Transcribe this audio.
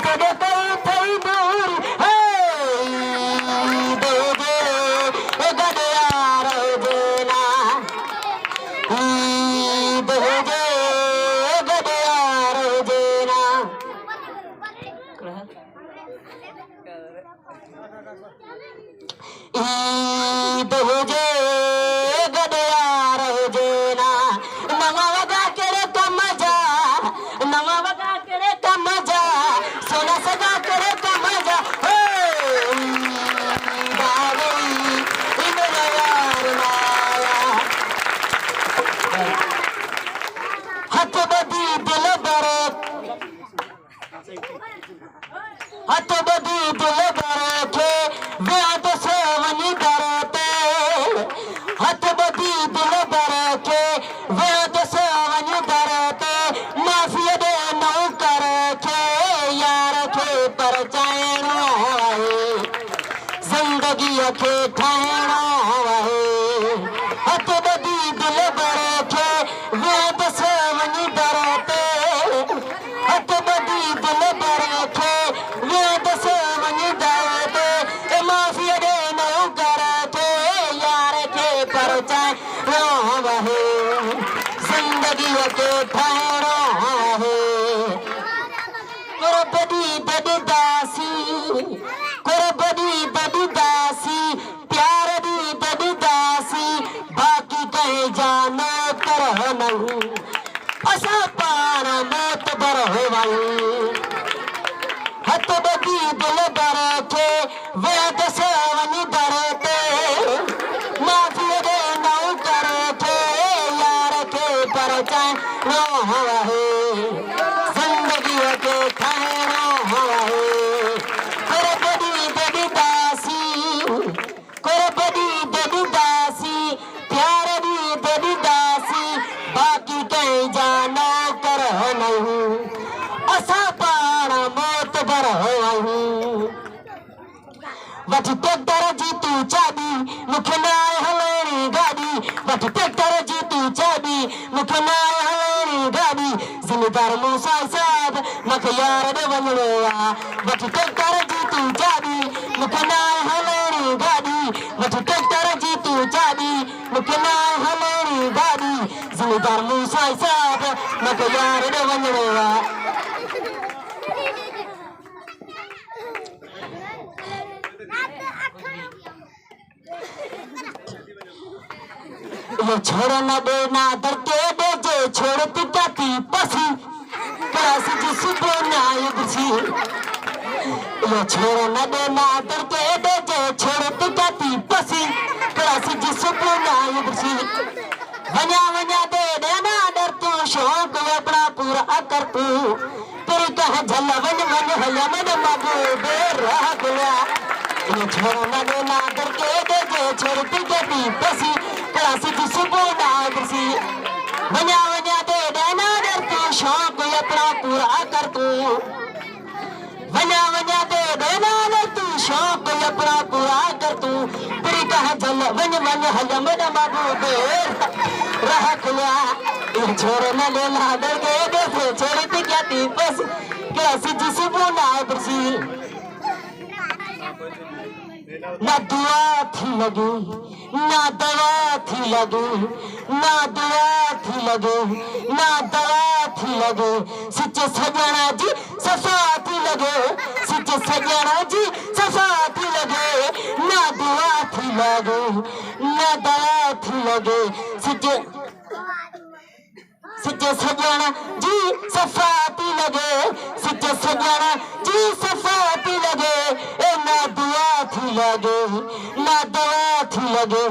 तेरे कोई थई दूर है दोजे गदियार देना दोजे गदियार देना दोजे गदियार देना नवा वगा करे का मजा नवा वगा करे का मजा सोना सगा करे का मजा हो मेरा यार माया हथ बदी दिल बरे हथ बदी दिल बरे के व्याद सेवनी डरते हथ बदी दिल बरे के व्याद सेवनी डरते माफिया दे नौ करके यार के पर चैनो जिंदगी के ठहरो हथ बदी दिल बरे के व्याद सेवनी डरते हथ बदी दिल बरे के व्याद सेवनी डरते माफिया दे नौ करके यार के पर चैनो जिंदगी के ठहरो कुर्बदी बदी दासी कुर्बदी बदी दासी प्यार दी बदी दासी बाकी कहे जानो कर नहीं असा पार मौत बर हो हथ बदी दिल बर के वेद सेवनी डरते माफी दे नौ करके यार के पर चैनो जिंदगी के ठहरो कुर्बदी बदी दासी कुर्बदी बदी दासी प्यार दी बदी दासी बाकी कहीं जाना कर नहीं असा पार मौत बर हो वठ ट्रैक्टर जी तू चाबी मुखे नाय हलेणी गाड़ी वठ ट्रैक्टर जी तू चाबी मुखे नाय हलेणी गाड़ी जिम्मेदार मूसा साहब मखे यार दे वञणो आ वठ ट्रैक्टर जी तू चाबी मुखे नाय हलेणी गाड़ी वठ ट्रैक्टर जी तू चाबी मुखे नाय हलेणी गाड़ी जिम्मेदार मूसा साहब मखे यार दे वञणो आ ये छोड़ न देना दरके बेजे छोड़ पिटाती पसी कैसी जिसको न्याय बसी ये छोड़ न देना दरके बेजे छोड़ पिटाती पसी कैसी जिसको न्याय बसी वन्या वन्या दे देना डर तू शौक अपना पूरा कर तू तेरी कह झल वन वन हल मन मगो दे रह गया ये छोड़ न देना दरके बेजे छोड़ पिटाती पसी कैसी जिसको न्याय बसी वन्या वन्या दे देना डर तू शौक अपना पूरा कर तू वन्या वन्या दे देना डर तू शौक अपना पूरा कर तू तेरी कह जल वन वन हल मन मगो दे रह खुला ये छोड़ न लेना डर के देखे छोड़ती क्या ती बस कैसी जिसको न्याय बसी ना दुआ थी लगी ना दवा थी लगी ना दुआ थी लगी ना दवा थी लगे सच्चे सजना जी सफा थी लगे सच्चे सजना जी सफा थी लगे ना दुआ थी लगे ना दवा थी लगे सच्चे सच्चे सजना जी सफा थी लगे सच्चे सजना जी सफा थी लगे ना दुआ थी लगे ना दवा थी लगे